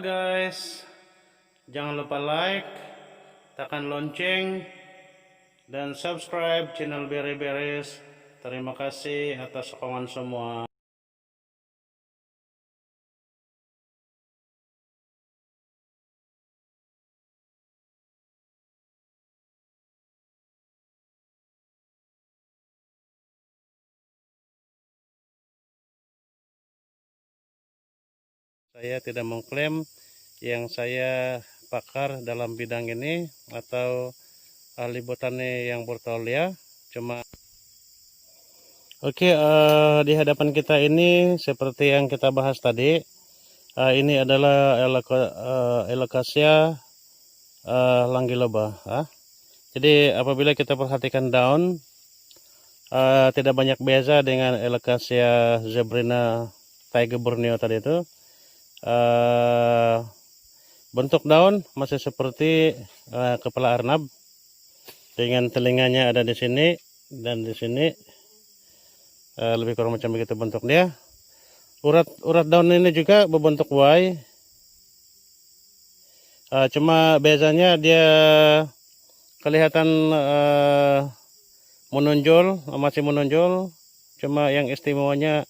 Halo guys, jangan lupa like, tekan lonceng, dan subscribe channel Beri Beres. Terima kasih atas sokongan semua. Saya tidak mengklaim yang saya pakar dalam bidang ini atau ahli botani yang bertauliah. Cuma di hadapan kita ini seperti yang kita bahas tadi, ini adalah Alocasia langiloba. Jadi apabila kita perhatikan daun, tidak banyak beza dengan Alocasia zebrina Tiger Borneo tadi itu. Bentuk daun masih seperti kepala arnab dengan telinganya ada di sini dan di sini, lebih kurang macam begitu bentuk dia. Urat daun ini juga berbentuk Y, cuma bezanya dia kelihatan masih menonjol. Cuma yang istimewanya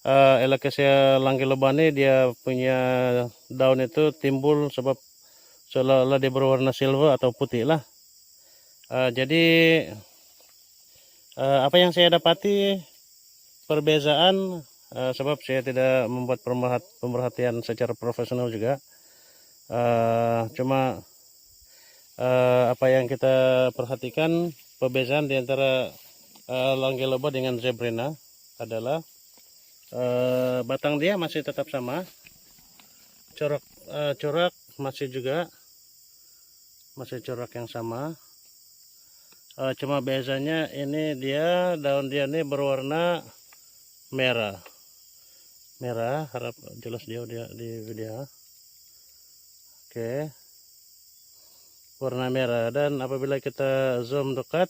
Alocasia langiloba ini, dia punya daun itu timbul sebab seolah-olah dia berwarna silver atau putih lah. Jadi apa yang saya dapati perbezaan, sebab saya tidak membuat pemerhatian secara profesional juga. Cuma apa yang kita perhatikan perbezaan di antara langiloba dengan zebrina adalah batang dia masih tetap sama, corak masih corak yang sama. Cuma biasanya ini daun dia ini berwarna merah, harap jelas dia di video. Oke, warna merah. Dan apabila kita zoom dekat,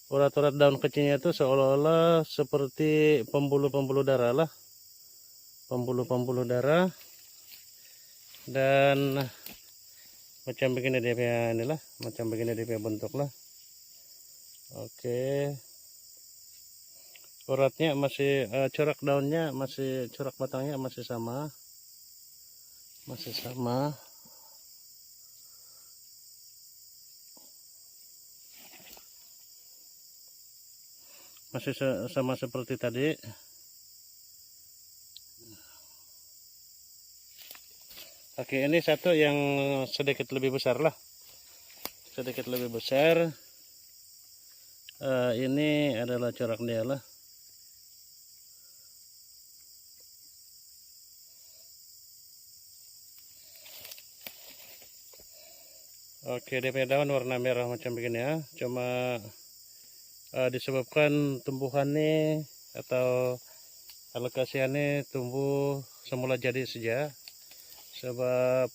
urat-urat daun kecilnya itu seolah-olah seperti pembuluh-pembuluh darah lah, pembuluh-pembuluh darah. Dan macam begini dia punya inilah, macam begini dia punya bentuk lah. Oke, uratnya masih corak daunnya masih, corak batangnya masih sama, masih sama seperti tadi. Oke, ini satu yang sedikit lebih besar lah, sedikit lebih besar. Ini adalah corak dia lah. Oke, dia punya daun warna merah macam begini ya. Cuma disebabkan tumbuhannya atau Alocasia ini tumbuh semula jadi saja, sebab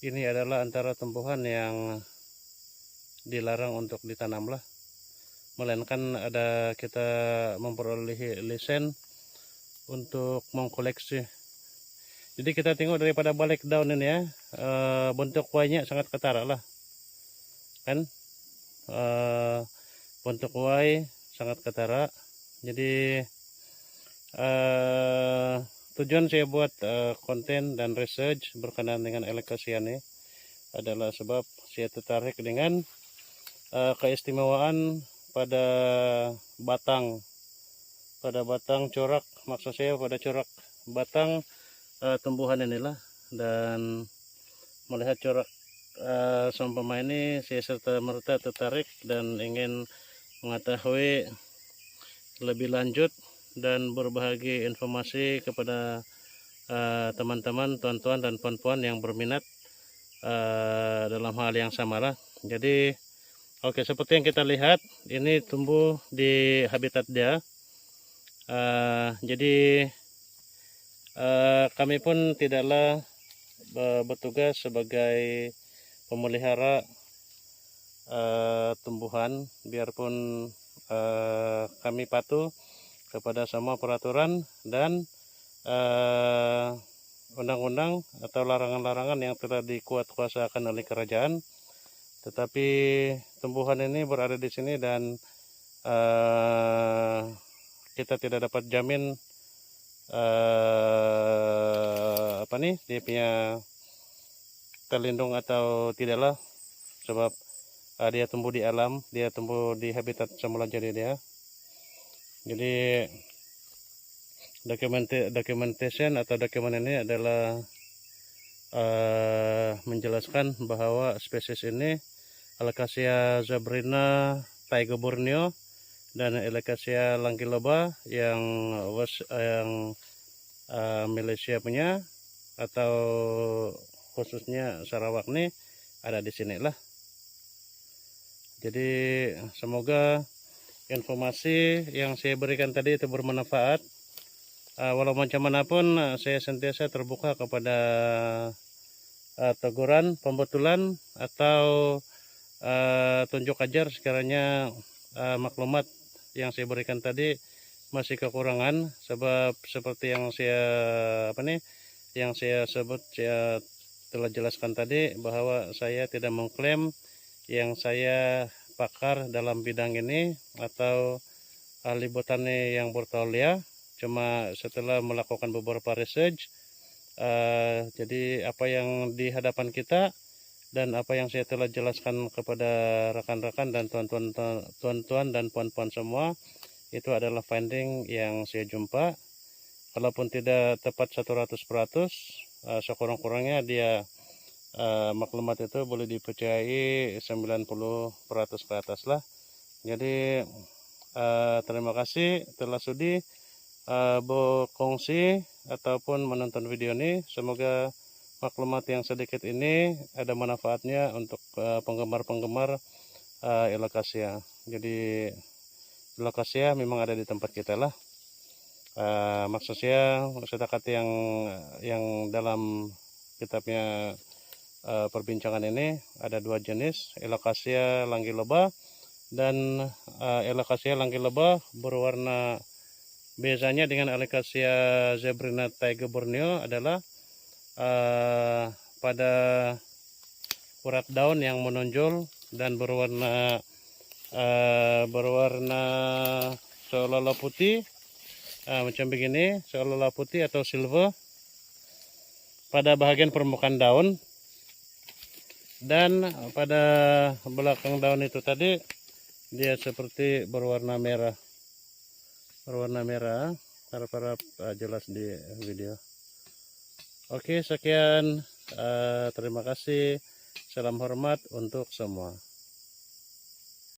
ini adalah antara tumbuhan yang dilarang untuk ditanam lah, melainkan kita memperoleh lisen untuk mengkoleksi. Jadi kita tengok daripada balik daun ini ya, bentuk Y-nya sangat ketara lah kan, bentuk Y sangat ketara. Jadi tujuan saya buat konten dan research berkenaan dengan Alocasia ini adalah sebab saya tertarik dengan keistimewaan pada batang corak, maksud saya pada corak batang tumbuhan inilah. Dan melihat corak seumpama ini, saya serta-merta tertarik dan ingin mengetahui lebih lanjut dan berbagi informasi kepada teman-teman, tuan-tuan dan puan-puan yang berminat dalam hal yang sama lah. Jadi seperti yang kita lihat, ini tumbuh di habitat dia. Jadi kami pun tidaklah bertugas sebagai pemelihara tumbuhan, biarpun kami patuh kepada semua peraturan dan undang-undang atau larangan-larangan yang telah dikuat-kuasakan oleh kerajaan. Tetapi tumbuhan ini berada di sini dan kita tidak dapat jamin dia punya terlindung atau tidaklah, sebab dia tumbuh di alam, dia tumbuh di habitat semula jadi dia. Jadi documentation atau dokumen ini adalah menjelaskan bahwa spesies ini Alocasia zebrina taiga Borneo dan Alocasia langiloba yang Malaysia punya atau khususnya Sarawak nih ada di sini lah. Jadi semoga informasi yang saya berikan tadi itu bermanfaat. Walau macam manapun saya sentiasa terbuka kepada teguran, pembetulan atau tunjuk ajar sekiranya maklumat yang saya berikan tadi masih kekurangan, sebab seperti yang saya sebut, saya telah jelaskan tadi bahwa saya tidak mengklaim yang saya pakar dalam bidang ini atau ahli botani yang bertauliah. Cuma setelah melakukan beberapa research, jadi apa yang di hadapan kita dan apa yang saya telah jelaskan kepada rekan-rekan dan tuan-tuan dan puan-puan semua, itu adalah finding yang saya jumpa. Kalaupun tidak tepat 100%, sekurang-kurangnya dia maklumat itu boleh dipercayai 90% ke atas lah. Jadi terima kasih telah sudi berkongsi ataupun menonton video ini. Semoga maklumat yang sedikit ini ada manfaatnya untuk penggemar-penggemar Alocasia. Jadi Alocasia memang ada di tempat kita lah. Maksud saya setakat yang dalam kitabnya perbincangan ini ada dua jenis, Alocasia langiloba dan Alocasia langiloba berwarna. Biasanya dengan Alocasia zebrina taiga Borneo adalah pada urat daun yang menonjol dan berwarna seolah-olah putih, macam begini, seolah-olah putih atau silver pada bagian permukaan daun, dan pada belakang daun itu tadi dia seperti berwarna merah. Harap-harap jelas di video. Oke, sekian, terima kasih, salam hormat untuk semua.